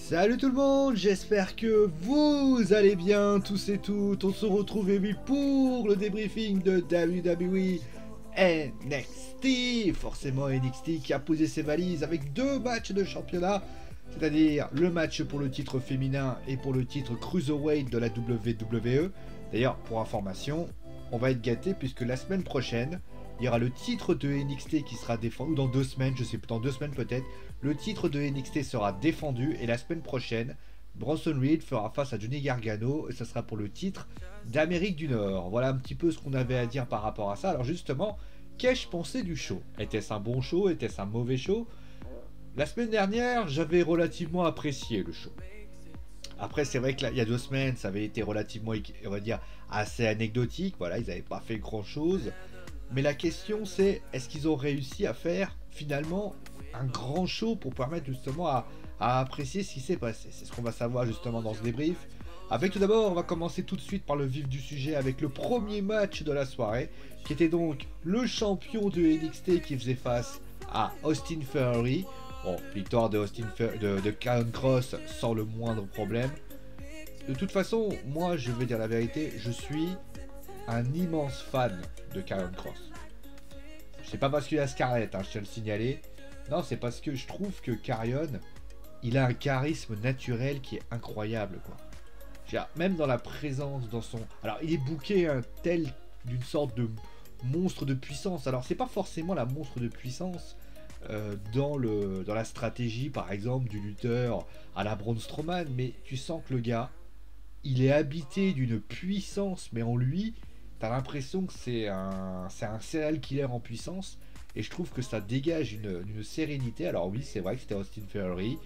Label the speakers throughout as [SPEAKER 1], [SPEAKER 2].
[SPEAKER 1] Salut tout le monde, j'espère que vous allez bien tous et toutes. On se retrouve pour le débriefing de WWE NXT. Forcément NXT qui a posé ses valises avec deux matchs de championnat, c'est-à-dire le match pour le titre féminin et pour le titre Cruiserweight de la WWE. D'ailleurs, pour information, on va être gâtés puisque la semaine prochaine, il y aura le titre de NXT qui sera défendu, ou dans 2 semaines, je sais pas, dans 2 semaines peut-être, le titre de NXT sera défendu et la semaine prochaine, Bronson Reed fera face à Johnny Gargano et ça sera pour le titre d'Amérique du Nord. Voilà un petit peu ce qu'on avait à dire par rapport à ça. Alors justement, qu'ai-je pensé du show? Était-ce un bon show? Était-ce un mauvais show? La semaine dernière, j'avais relativement apprécié le show. Après, c'est vrai qu'il y a 2 semaines, ça avait été relativement, on va dire, assez anecdotique. Voilà, ils n'avaient pas fait grand-chose. Mais la question c'est, est-ce qu'ils ont réussi à faire finalement un grand show pour permettre justement à apprécier ce qui s'est passé? C'est ce qu'on va savoir justement dans ce débrief. Avec tout d'abord, on va commencer tout de suite par le vif du sujet avec le premier match de la soirée, qui était donc le champion de NXT qui faisait face à Austin Theory. Bon, victoire de Karrion Kross sans le moindre problème. De toute façon, moi je vais dire la vérité, je suis un immense fan de Karrion Kross. C'est pas parce qu'il a Scarlett, je tiens à le signaler. Non, c'est parce que je trouve que Karrion, il a un charisme naturel qui est incroyable, quoi. Même dans la présence, dans son... Alors, il est booké tel d'une sorte de monstre de puissance. Alors, c'est pas forcément la monstre de puissance dans la stratégie, par exemple, du lutteur à la Braun Strowman, mais tu sens que le gars, il est habité d'une puissance, mais en lui, t'as l'impression que c'est un serial killer en puissance. Et je trouve que ça dégage une sérénité. Alors oui, c'est vrai que c'était Austin Theory.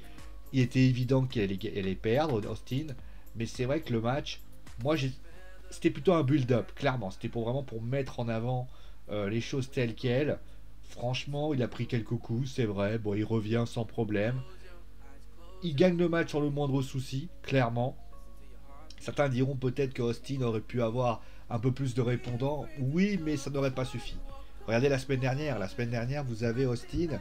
[SPEAKER 1] Il était évident qu'il allait perdre, Austin. Mais c'est vrai que le match, moi, c'était plutôt un build-up, clairement. C'était vraiment pour mettre en avant les choses telles quelles. Franchement, il a pris quelques coups, c'est vrai. Bon, il revient sans problème. Il gagne le match sans le moindre souci, clairement. Certains diront peut-être que Austin aurait pu avoir un peu plus de répondants. Oui, mais ça n'aurait pas suffi. Regardez la semaine dernière. La semaine dernière, vous avez Austin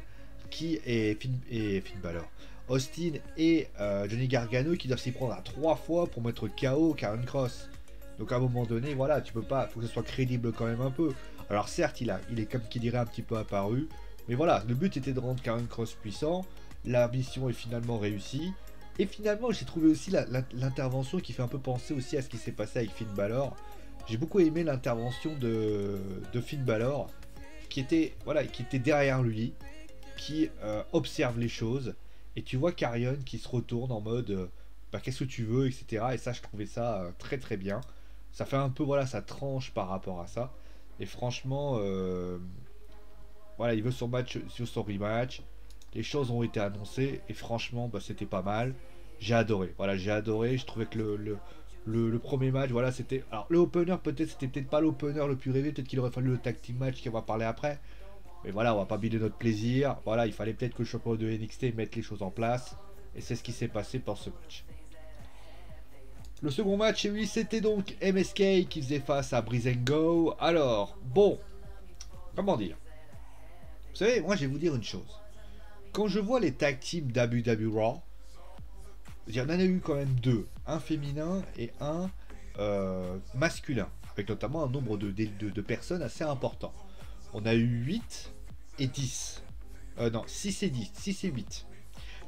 [SPEAKER 1] qui est Finn Balor. Austin et Johnny Gargano qui doivent s'y prendre à 3 fois pour mettre KO Karrion Kross. Donc à un moment donné, voilà, tu peux pas, faut que ce soit crédible quand même un peu. Alors certes, il est comme qui dirait un petit peu apparu, mais voilà, le but était de rendre Karrion Kross puissant. La mission est finalement réussie. Et finalement, j'ai trouvé aussi l'intervention qui fait un peu penser aussi à ce qui s'est passé avec Finn Balor. J'ai beaucoup aimé l'intervention de Finn Balor, qui était derrière lui, qui observe les choses. Et tu vois Karrion qui se retourne en mode qu'est-ce que tu veux, etc. Et ça, je trouvais ça très très bien. Ça fait un peu, voilà, ça tranche par rapport à ça. Et franchement, voilà, il veut son match, sur son rematch. Les choses ont été annoncées et franchement, c'était pas mal. J'ai adoré. Voilà, j'ai adoré. Je trouvais que le premier match, voilà, c'était. Alors, le opener, c'était peut-être pas l'opener le plus rêvé. Peut-être qu'il aurait fallu le tag team match qu'on va parler après. Mais voilà, on va pas bider notre plaisir. Voilà, il fallait peut-être que le champion de NXT mette les choses en place. Et c'est ce qui s'est passé pour ce match. Le second match, oui, c'était donc MSK qui faisait face à Breeze Go. Alors, bon, comment dire? Vous savez, moi, je vais vous dire une chose. Quand je vois les tag teams WWE Raw, il y en a eu quand même 2, un féminin et un masculin, avec notamment un nombre de personnes assez important. On a eu 8 et 10. Non, 6 et 10, 6 et 8.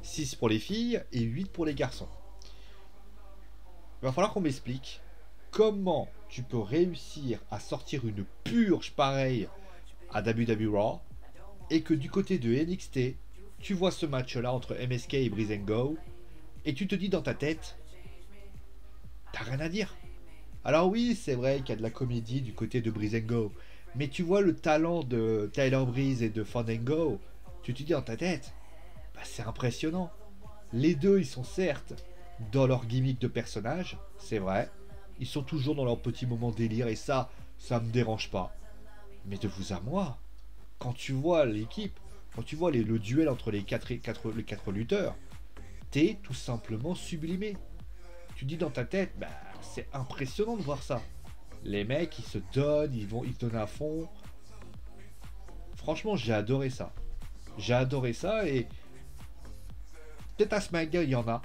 [SPEAKER 1] 6 pour les filles et 8 pour les garçons. Il va falloir qu'on m'explique comment tu peux réussir à sortir une purge pareille à WWE Raw et que du côté de NXT, tu vois ce match-là entre MSK et Breeze Go et tu te dis dans ta tête, t'as rien à dire. Alors oui, c'est vrai qu'il y a de la comédie du côté de Breeze Go, mais tu vois le talent de Tyler Breeze et de Fandango, tu te dis dans ta tête, c'est impressionnant. Les deux, ils sont certes dans leur gimmick de personnage, c'est vrai. Ils sont toujours dans leur petit moment délire et ça me dérange pas. Mais de vous à moi, quand tu vois l'équipe, quand tu vois le duel entre les quatre lutteurs, t'es tout simplement sublimé. Tu dis dans ta tête, c'est impressionnant de voir ça. Les mecs, ils se donnent, ils donnent à fond. Franchement, j'ai adoré ça. J'ai adoré ça et peut-être à SmackDown, il y en a.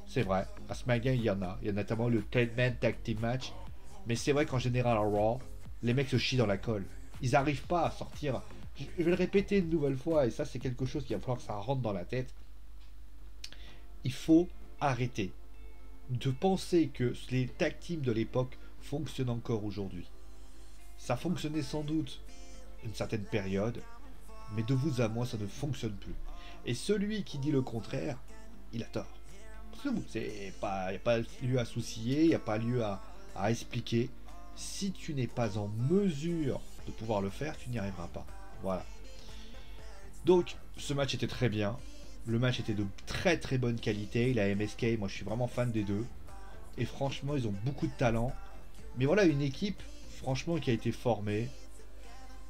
[SPEAKER 1] C'est vrai. À SmackDown, il y en a. Il y a notamment le 10-man tag team match. Mais c'est vrai qu'en général, à Raw, les mecs se chient dans la colle. Ils n'arrivent pas à sortir. Je vais le répéter une nouvelle fois, et ça, c'est quelque chose qu'il va falloir que ça rentre dans la tête. Il faut arrêter de penser que les tag teams de l'époque fonctionnent encore aujourd'hui. Ça fonctionnait sans doute une certaine période, mais de vous à moi, ça ne fonctionne plus. Et celui qui dit le contraire, il a tort. C'est pas, il n'y a pas lieu à soucier, il n'y a pas lieu à expliquer. Si tu n'es pas en mesure de pouvoir le faire, tu n'y arriveras pas. Voilà. Donc, ce match était très bien. Le match était de très très bonne qualité. La MSK, moi je suis vraiment fan des deux. Et franchement, ils ont beaucoup de talent. Mais voilà, une équipe, franchement, qui a été formée.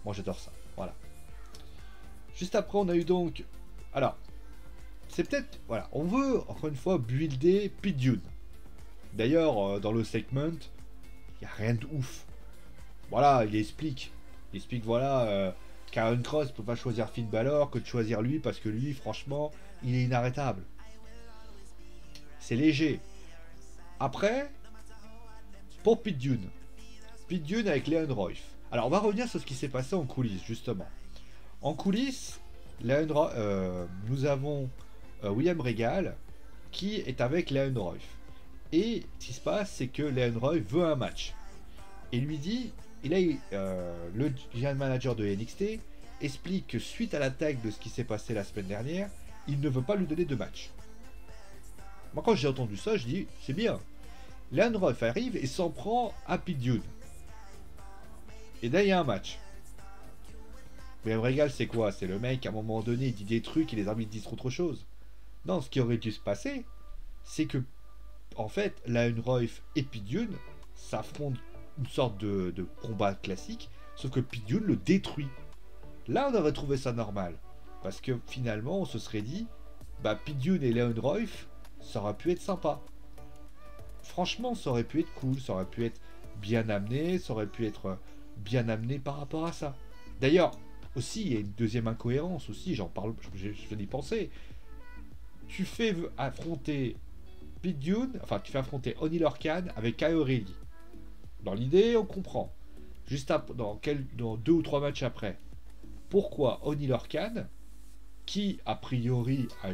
[SPEAKER 1] Moi j'adore ça. Voilà. Juste après, on a eu donc... Alors, c'est peut-être... Voilà, on veut, encore une fois, builder Pete Dunne. D'ailleurs, dans le segment, il n'y a rien de ouf. Voilà, il explique. Il explique, voilà, Karen Cross ne peut pas choisir Finn Balor que de choisir lui, parce que lui, franchement, il est inarrêtable. C'est léger. Après, pour Pete Dunne. Pete Dunne avec Leon Ruff. Alors, on va revenir sur ce qui s'est passé en coulisses, justement. En coulisses, nous avons William Regal qui est avec Leon Ruff. Et ce qui se passe, c'est que Leon Ruff veut un match. Et lui dit, le general manager de NXT explique que suite à l'attaque de ce qui s'est passé la semaine dernière, il ne veut pas lui donner de match. Moi, quand j'ai entendu ça, je dis, c'est bien. Leon Ruff arrive et s'en prend à Pete Dunne. Et là, il y a un match. Mais Regal, c'est quoi? C'est le mec, à un moment donné, il dit des trucs et les arbitres disent autre chose. Non, ce qui aurait dû se passer, c'est que, en fait, Leon Ruff et Pete Dunne s'affrontent une sorte de combat classique, sauf que Pete Dunne le détruit. Là, on aurait trouvé ça normal. Parce que finalement, on se serait dit, bah, Pete Dunne et Leon Ruff, ça aurait pu être sympa. Franchement, ça aurait pu être cool, ça aurait pu être bien amené, ça aurait pu être bien amené par rapport à ça. D'ailleurs, aussi, il y a une deuxième incohérence aussi, j'en parle, je viens d'y penser. Tu fais affronter Pete Dunne, enfin, tu fais affronter Oney Lorcan avec Kyle O'Reilly. Dans l'idée, on comprend. Juste après, dans 2 ou 3 matchs après, pourquoi Oney Lorcan, qui a priori a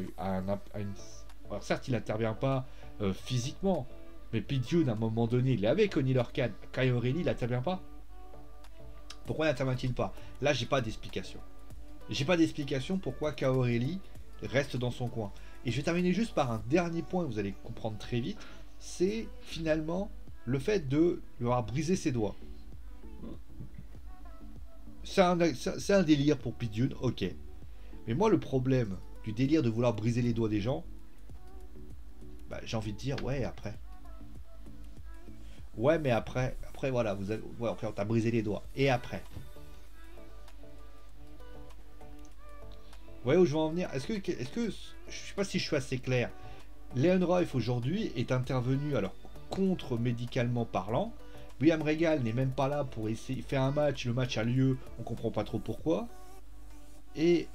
[SPEAKER 1] une... Alors certes, il n'intervient pas physiquement, mais Pete Dunne, à un moment donné, il est avec Oney Lorcan, Kyle O'Reilly, il n'intervient pas. Pourquoi n'intervient-il pas? Là, j'ai pas d'explication. J'ai pas d'explication pourquoi Kyle O'Reilly reste dans son coin. Et je vais terminer juste par un dernier point, vous allez comprendre très vite, c'est finalement le fait de lui avoir brisé ses doigts. C'est un délire pour Pete Dunne, ok. Mais moi, le problème du délire de vouloir briser les doigts des gens, bah, j'ai envie de dire, ouais, après. Ouais, mais après voilà, ouais, après, on t'a brisé les doigts. Et après? Vous voyez où je veux en venir? Est-ce que, je sais pas si je suis assez clair. Leon Ruff aujourd'hui est intervenu, alors contre médicalement parlant. William Regal n'est même pas là pour essayer faire un match. Le match a lieu, on comprend pas trop pourquoi. Et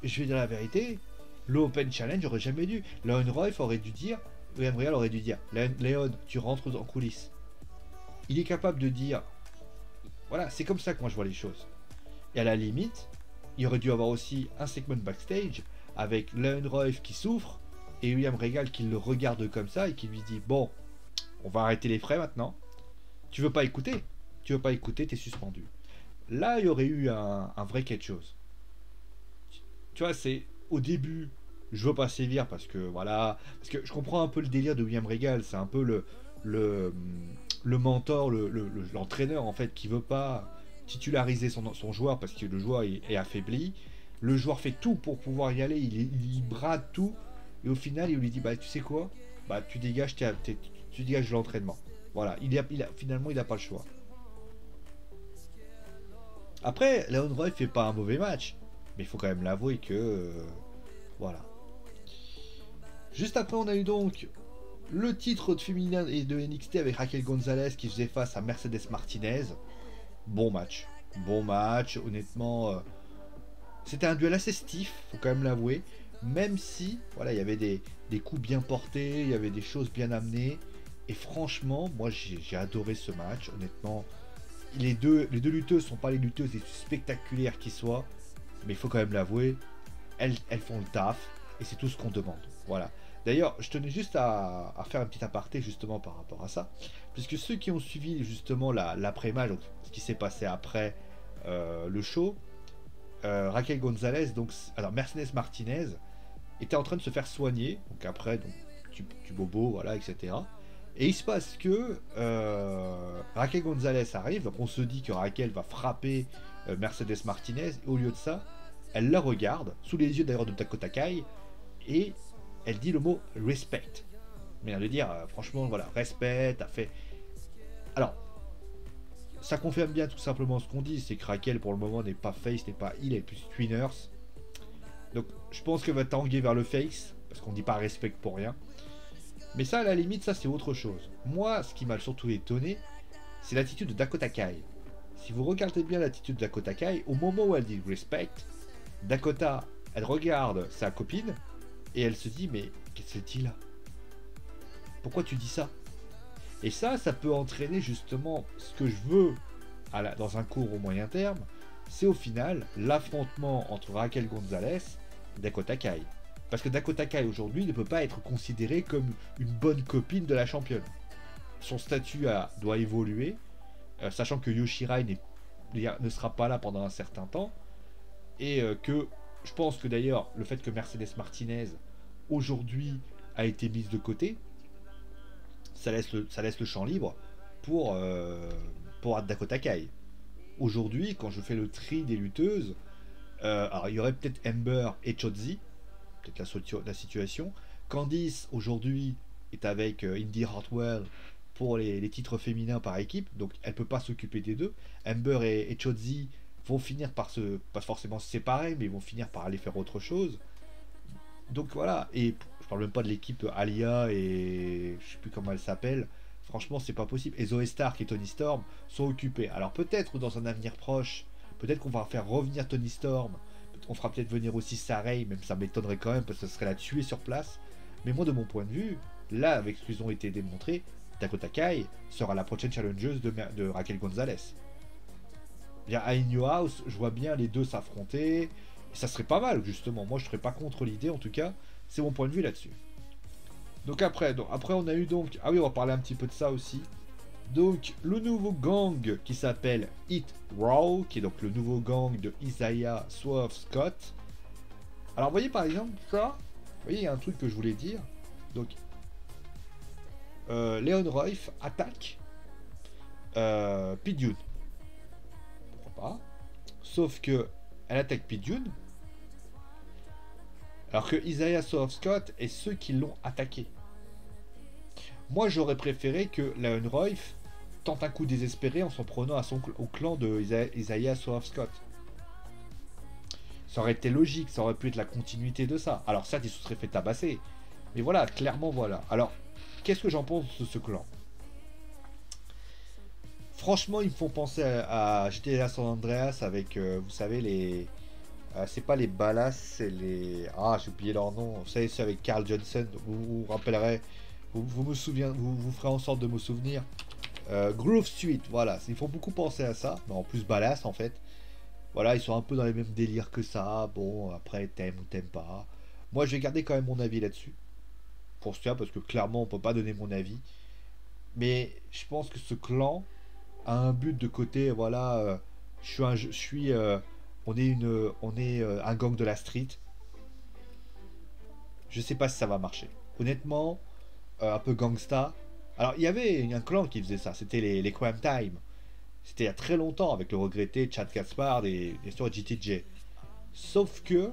[SPEAKER 1] je vais dire la vérité, l'Open Challenge aurait jamais dû. Leon Ruff aurait dû dire, William Regal aurait dû dire, Léon, tu rentres en coulisses. Il est capable de dire, voilà, c'est comme ça que moi je vois les choses. Et à la limite, il aurait dû avoir aussi un segment backstage avec Leon Ruff qui souffre et William Regal qui le regarde comme ça et qui lui dit, bon, on va arrêter les frais maintenant. Tu veux pas écouter? Tu veux pas écouter, t'es suspendu. Là, il y aurait eu un vrai quelque chose. Tu vois, c'est au début, je veux pas sévir parce que voilà, parce que je comprends un peu le délire de William Regal, c'est un peu le mentor, l'entraîneur en fait qui veut pas titulariser son joueur parce que le joueur est affaibli. Le joueur fait tout pour pouvoir y aller, il brade tout et au final il lui dit bah tu sais quoi, bah tu dégages, tu dégages l'entraînement. Voilà, finalement il n'a pas le choix. Après, Leon Ruff fait pas un mauvais match, mais il faut quand même l'avouer que voilà. Juste après, on a eu donc le titre de féminin et de NXT avec Raquel Gonzalez qui faisait face à Mercedes Martinez. Bon match, honnêtement. C'était un duel assez stiff, faut quand même l'avouer. Même si, voilà, il y avait des coups bien portés, il y avait des choses bien amenées. Et franchement, moi j'ai adoré ce match, honnêtement. Les deux lutteuses sont pas les lutteuses les plus spectaculaires qui soient, mais il faut quand même l'avouer, elles font le taf, et c'est tout ce qu'on demande. Voilà. D'ailleurs, je tenais juste à faire un petit aparté justement par rapport à ça, puisque ceux qui ont suivi justement l'après-match, donc ce qui s'est passé après le show, Raquel Gonzalez, donc, alors Mercedes Martinez, était en train de se faire soigner, donc après, donc, du bobo, voilà, etc. Et il se passe que Raquel Gonzalez arrive, donc on se dit que Raquel va frapper Mercedes Martinez, et au lieu de ça, elle la regarde, sous les yeux d'ailleurs de Dakota Kai, et elle dit le mot respect. Mais de dire, franchement, voilà, respect, t'as fait. Alors, ça confirme bien tout simplement ce qu'on dit, c'est que Raquel pour le moment n'est pas face, n'est pas heel, elle est plus tweeners. Donc je pense qu'elle va tanguer vers le face, parce qu'on dit pas respect pour rien. Mais ça, à la limite, ça c'est autre chose. Moi, ce qui m'a surtout étonné, c'est l'attitude de Dakota Kai. Si vous regardez bien l'attitude de Dakota Kai, au moment où elle dit respect, Dakota, elle regarde sa copine, et elle se dit, mais qu'est-ce qu'elle dit là? Pourquoi tu dis ça? Et ça peut entraîner justement ce que je veux dans un court ou moyen terme, c'est au final l'affrontement entre Raquel Gonzalez et Dakota Kai. Parce que Dakota Kai aujourd'hui ne peut pas être considérée comme une bonne copine de la championne. Son statut doit évoluer, sachant que Yoshirai ne sera pas là pendant un certain temps, et que je pense que d'ailleurs le fait que Mercedes Martinez aujourd'hui a été mise de côté, ça laisse le champ libre pour Dakota Kai. Aujourd'hui, quand je fais le tri des lutteuses, alors il y aurait peut-être Ember et Chotzi, peut-être la situation. Candice aujourd'hui est avec Indy Hartwell pour les titres féminins par équipe, donc elle peut pas s'occuper des deux. Ember et Chotzi vont finir par pas forcément se séparer, mais ils vont finir par aller faire autre chose. Donc voilà, et je parle même pas de l'équipe Alia et je sais plus comment elle s'appelle. Franchement, c'est pas possible. Et Zoe Stark et Tony Storm sont occupés. Alors peut-être dans un avenir proche, peut-être qu'on va faire revenir Tony Storm. On fera peut-être venir aussi Sarray, même ça m'étonnerait quand même parce que ce serait la tuer sur place. Mais moi, de mon point de vue, là, avec ce qu'ils ont été démontrés, Dakota Kai sera la prochaine challengeuse de Raquel Gonzalez. Bien, à In Your House, je vois bien les deux s'affronter. Et ça serait pas mal, justement. Moi, je serais pas contre l'idée, en tout cas. C'est mon point de vue là-dessus. Donc après, on a eu donc... Ah oui, on va parler un petit peu de ça aussi. Donc, le nouveau gang qui s'appelle Hit Row, qui est donc le nouveau gang de Isaiah Swerve Scott. Alors, vous voyez par exemple, ça, vous voyez, il y a un truc que je voulais dire. Donc, Leon Ruff attaque Pete Dunne. Pourquoi pas? Sauf que elle attaque Pete Dunne, alors que Isaiah Swerve Scott est ceux qui l'ont attaqué. Moi, j'aurais préféré que Leon Ruff tente un coup désespéré en s'en prenant au clan de Isaiah Swerve Scott. Ça aurait été logique, ça aurait pu être la continuité de ça. Alors certes, il se serait fait tabasser. Mais voilà, clairement, voilà. Alors, qu'est-ce que j'en pense de ce clan? Franchement, ils me font penser à GTA San Andreas avec, vous savez, les... c'est pas les Ballas, c'est les... Ah, j'ai oublié leur nom. Vous savez, c'est avec Carl Johnson. Vous vous rappellerez... Vous ferez en sorte de me souvenir. Grove Street, voilà. Ils font beaucoup penser à ça. Mais en plus, Ballas, en fait. Voilà, ils sont un peu dans les mêmes délires que ça. Bon, après, t'aimes ou t'aimes pas. Moi, je vais garder quand même mon avis là-dessus. Pour ça, parce que clairement, on peut pas donner mon avis. Mais je pense que ce clan a un but de côté. Voilà, on est un gang de la street. Je sais pas si ça va marcher. Honnêtement, un peu gangsta. Alors, il y avait un clan qui faisait ça. C'était les Crime Time. C'était il y a très longtemps avec le regretté Chad Gaspard et sur GTJ. Sauf que,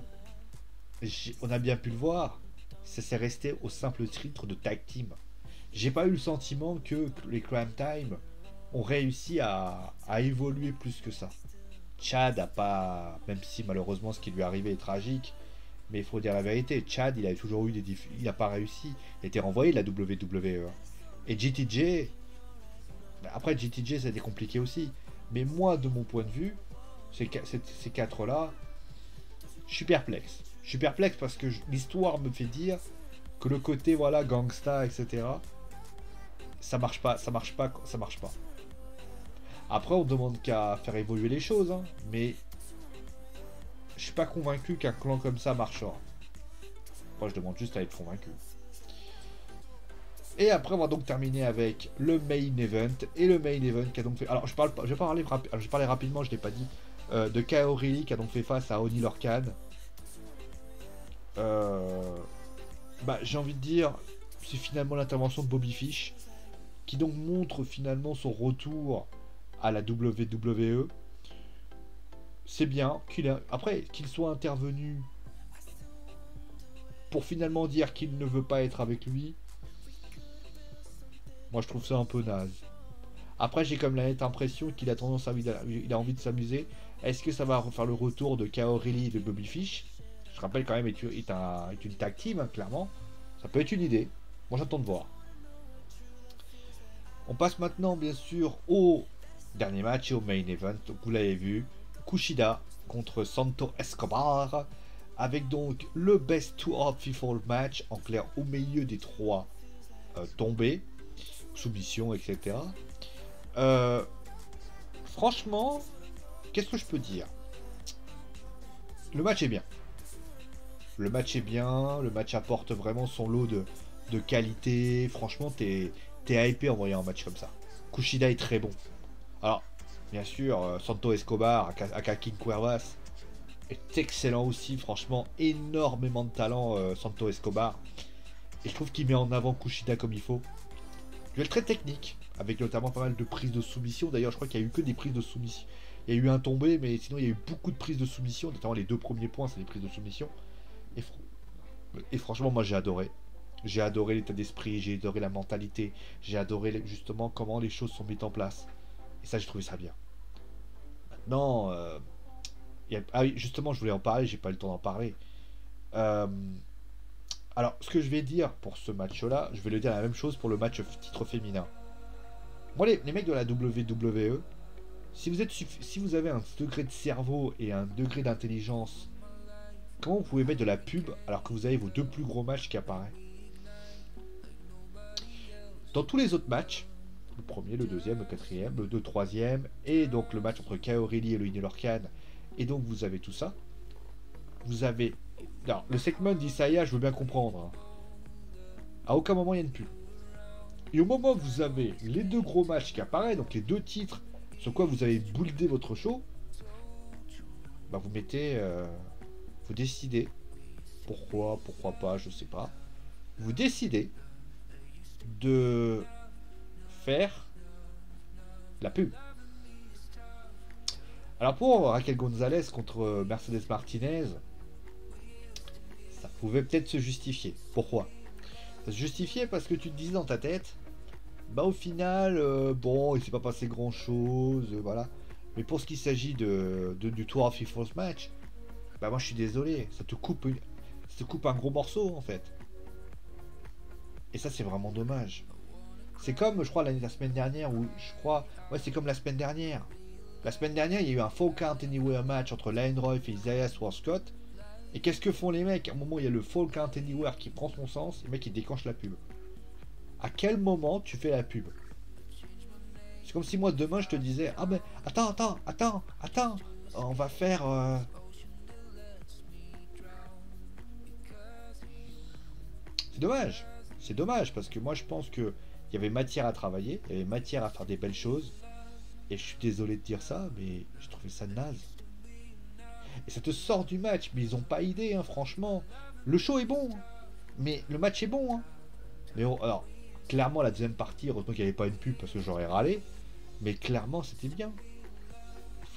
[SPEAKER 1] on a bien pu le voir, ça s'est resté au simple titre de tag team. J'ai pas eu le sentiment que les Crime Time ont réussi à évoluer plus que ça. Chad a pas, même si malheureusement ce qui lui est arrivé est tragique, mais il faut dire la vérité, Chad il a toujours eu il a pas réussi, il a été renvoyé de la WWE. Et GTJ, après GTJ ça a été compliqué aussi, mais moi de mon point de vue, ces quatre là, je suis perplexe. Je suis perplexe parce que l'histoire me fait dire que le côté, voilà, gangsta, etc., ça marche pas, ça marche pas, ça marche pas. Après, on demande qu'à faire évoluer les choses, hein, mais je suis pas convaincu qu'un clan comme ça marchera. Moi, je demande juste à être convaincu. Et après, on va donc terminer avec le main event. Et le main event qui a donc fait... Alors, je vais parler rapidement, je l'ai pas dit. De Kaori qui a donc fait face à Oni Lorcan. J'ai envie de dire, c'est finalement l'intervention de Bobby Fish. Qui donc montre finalement son retour à la WWE. C'est bien après qu'il soit intervenu pour finalement dire qu'il ne veut pas être avec lui. Moi je trouve ça un peu naze. Après j'ai comme la nette impression qu'il a tendance à il a envie de s'amuser. Est-ce que ça va refaire le retour de Kaori et de Bobby Fish? Je rappelle quand même est une tag team, hein, clairement. Ça peut être une idée. Moi j'attends de voir. On passe maintenant bien sûr au dernier match et au main event. Donc, vous l'avez vu, Kushida contre Santo Escobar, avec donc le best two of FIFA match, en clair au milieu des trois tombés, soumission, etc. Franchement, qu'est-ce que je peux dire? Le match est bien. Le match est bien, le match apporte vraiment son lot de qualité. Franchement, t'es hypé en voyant un match comme ça. Kushida est très bon. Alors, bien sûr, Santo Escobar, aka King Cuervas, est excellent aussi. Franchement, énormément de talent, Santo Escobar. Et je trouve qu'il met en avant Kushida comme il faut. Duel très technique, avec notamment pas mal de prises de soumission. D'ailleurs, je crois qu'il n'y a eu que des prises de soumission. Il y a eu un tombé, mais sinon, il y a eu beaucoup de prises de soumission. Notamment les deux premiers points, c'est les prises de soumission. Et franchement, moi, j'ai adoré. J'ai adoré l'état d'esprit, j'ai adoré la mentalité, j'ai adoré justement comment les choses sont mises en place. Et ça, j'ai trouvé ça bien. Maintenant, ah oui, justement, je voulais en parler, j'ai pas eu le temps d'en parler. Euh, Alors, ce que je vais dire pour ce match-là, je vais le dire la même chose pour le match titre féminin. Moi, les mecs de la WWE, si vous avez un degré de cerveau et un degré d'intelligence, comment vous pouvez mettre de la pub alors que vous avez vos deux plus gros matchs qui apparaissent? Dans tous les autres matchs, le premier, le deuxième, le quatrième, le troisième, et donc le match entre Kaori et le Lorcan, et donc vous avez tout ça. Vous avez... Alors, le segment d'Isaiah, je veux bien comprendre. Hein. À aucun moment, il y a une pub. Et au moment où vous avez les deux gros matchs qui apparaissent, donc les deux titres sur quoi vous avez buildé votre show, bah vous mettez... vous décidez. Pourquoi pas, je sais pas. Vous décidez de faire la pub. Alors pour Raquel Gonzalez contre Mercedes Martinez, ça pouvait peut-être se justifier. Pourquoi? Ça se justifiait parce que tu te disais dans ta tête, bah au final, bon, il s'est pas passé grand chose, voilà. Mais pour ce qui s'agit du Tour of FIFA match, bah moi je suis désolé, ça te coupe un gros morceau en fait. Et ça c'est vraiment dommage. C'est comme, je crois, la semaine dernière, où je crois, ouais, c'est comme la semaine dernière. La semaine dernière, il y a eu un Fall Count Anywhere match entre Lane Royf et Isaiah Swarscott. Et qu'est-ce que font les mecs? À un moment, il y a le Fall Count Anywhere qui prend son sens, les mecs ils déclenchent la pub. À quel moment tu fais la pub? C'est comme si moi demain je te disais, ah ben attends, on va faire c'est dommage parce que moi je pense que il y avait matière à travailler, il y avait matière à faire des belles choses. Et je suis désolé de dire ça, mais j'ai trouvé ça naze. Et ça te sort du match, mais ils ont pas idée, hein, franchement. Le show est bon, hein, mais le match est bon. Hein. Mais bon, alors, clairement, la deuxième partie, heureusement qu'il n'y avait pas une pub parce que j'aurais râlé. Mais clairement, c'était bien.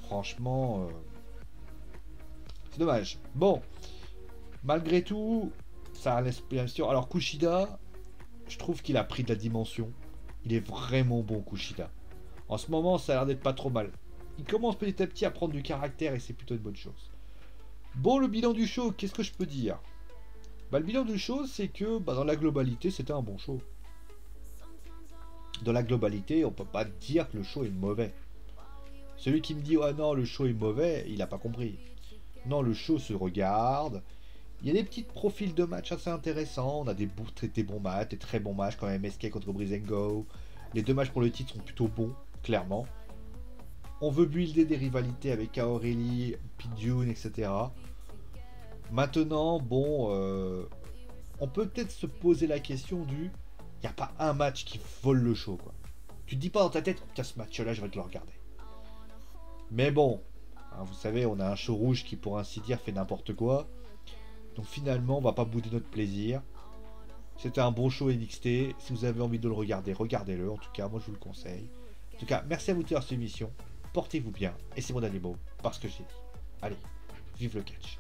[SPEAKER 1] Franchement, c'est dommage. Bon, malgré tout, ça reste bien sûr. Alors, Kushida, je trouve qu'il a pris de la dimension. Il est vraiment bon, Kushida. En ce moment, ça a l'air d'être pas trop mal. Il commence petit à petit à prendre du caractère et c'est plutôt une bonne chose. Bon, le bilan du show, qu'est-ce que je peux dire? Bah, le bilan du show, c'est que dans la globalité, c'était un bon show. Dans la globalité, on peut pas dire que le show est mauvais. Celui qui me dit, oh non, le show est mauvais, il a pas compris. Non, le show se regarde. Il y a des petits profils de matchs assez intéressants. On a des bons matchs, des très bons matchs quand même. MSK contre Breezango. Les 2 matchs pour le titre sont plutôt bons, clairement. On veut builder des rivalités avec Aurélie, Pete Dune, etc. Maintenant, bon, on peut peut-être se poser la question du... Il n'y a pas un match qui vole le show, quoi. Tu te dis pas dans ta tête, tiens, ce match-là, je vais te le regarder. Mais bon, hein, vous savez, on a un show rouge qui, pour ainsi dire, fait n'importe quoi. Donc finalement, on va pas bouder notre plaisir. C'était un bon show NXT. Si vous avez envie de le regarder, regardez-le. En tout cas, moi, je vous le conseille. En tout cas, merci à vous de faire cette émission. Portez-vous bien. Et c'est mon dernier mot, parce que j'ai dit. Allez, vive le catch.